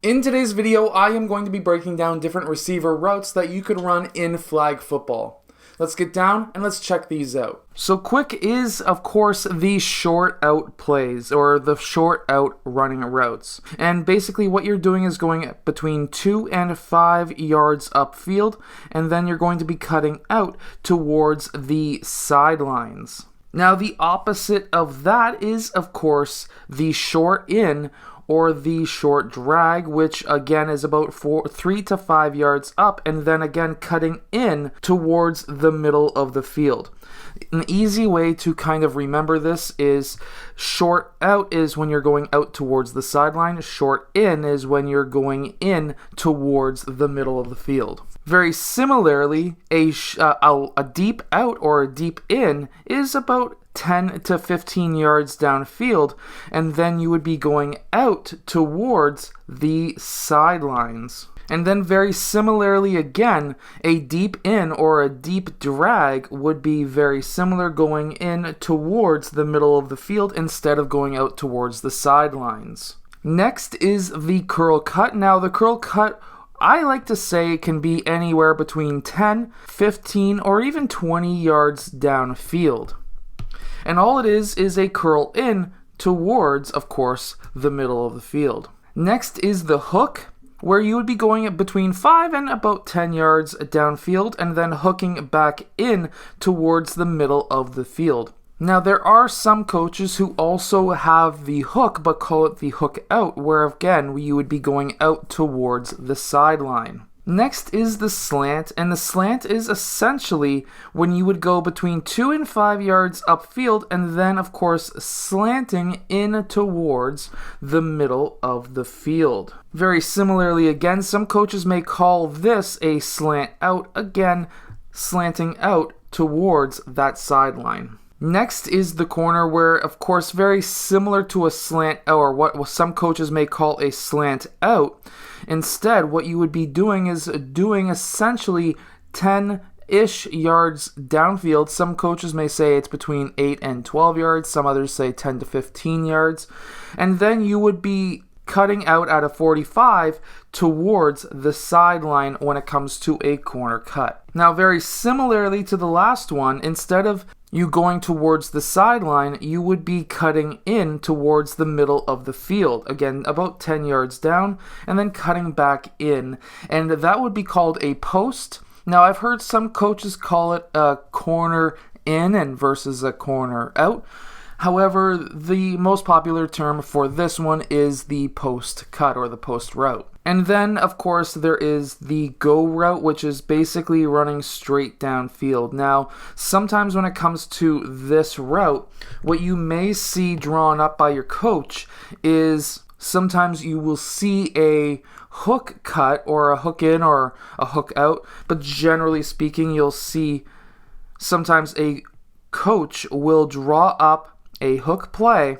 In today's video, I am going to be breaking down different receiver routes that you could run in flag football. Let's get down and let's check these out. So quick is, of course, the short out plays or the short out running routes. And basically what you're doing is going between 2 and 5 yards upfield, and then you're going to be cutting out towards the sidelines. Now the opposite of that is, of course, the short in or the short drag, which again is about 3 to 5 yards up, and then again cutting in towards the middle of the field. An easy way to kind of remember this is short out is when you're going out towards the sideline. Short in is when you're going in towards the middle of the field. Very similarly, a deep out or a deep in is about 10 to 15 yards downfield, and then you would be going out towards the sidelines. And then very similarly again, a deep in or a deep drag would be very similar, going in towards the middle of the field instead of going out towards the sidelines. Next is the curl cut. Now the curl cut, I like to say it can be anywhere between 10, 15, or even 20 yards downfield. And all it is a curl in towards, of course, the middle of the field. Next is the hook, where you would be going between 5 and about 10 yards downfield and then hooking back in towards the middle of the field. Now there are some coaches who also have the hook but call it the hook out, where again you would be going out towards the sideline. Next is the slant, and the slant is essentially when you would go between 2 and 5 yards upfield and then of course slanting in towards the middle of the field. Very similarly again, some coaches may call this a slant out, again slanting out towards that sideline. Next is the corner, where of course very similar to a slant out, or what some coaches may call a slant out. Instead, what you would be doing is doing essentially 10-ish yards downfield. Some coaches may say it's between 8 and 12 yards. Some others say 10 to 15 yards. And then you would be cutting out at a 45 towards the sideline when it comes to a corner cut. Now, very similarly to the last one, instead of you going towards the sideline, you would be cutting in towards the middle of the field. Again, about 10 yards down, and then cutting back in. And that would be called a post. Now, I've heard some coaches call it a corner in and versus a corner out. However, the most popular term for this one is the post cut or the post route. And then, of course, there is the go route, which is basically running straight downfield. Now, sometimes when it comes to this route, what you may see drawn up by your coach is sometimes you will see a hook cut or a hook in or a hook out, but generally speaking, you'll see sometimes a coach will draw up a hook play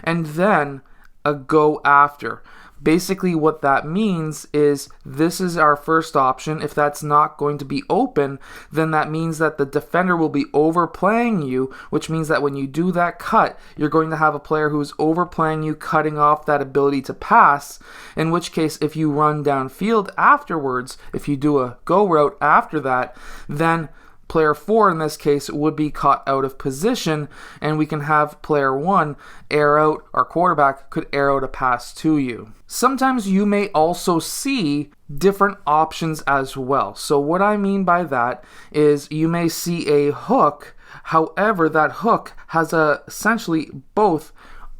and then a go after. Basically what that means is this is our first option. If that's not going to be open, then that means that the defender will be overplaying you, which means that when you do that cut, you're going to have a player who's overplaying you, cutting off that ability to pass, in which case if you run downfield afterwards, if you do a go route after that, then player 4 in this case would be caught out of position, and we can have player 1 air out, our quarterback could air out a pass to you. Sometimes you may also see different options as well. So what I mean by that is you may see a hook, however that hook has essentially both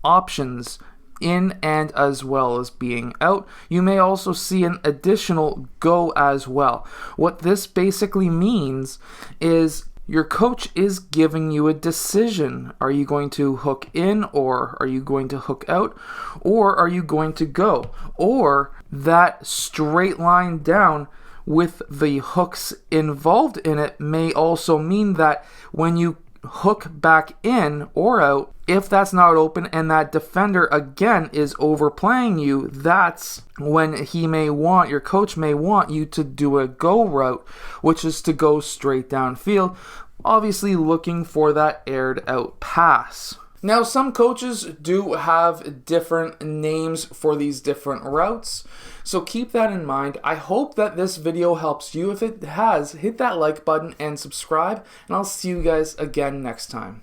options, in and as well as being out. You may also see an additional go as well. What this basically means is your coach is giving you a decision. Are you going to hook in, or are you going to hook out, or are you going to go? Or that straight line down with the hooks involved in it may also mean that when you hook back in or out, if that's not open and that defender again is overplaying you, that's when your coach may want you to do a go route, which is to go straight downfield, obviously looking for that aired out pass. Now, some coaches do have different names for these different routes. So keep that in mind. I hope that this video helps you. If it has, hit that like button and subscribe, and I'll see you guys again next time.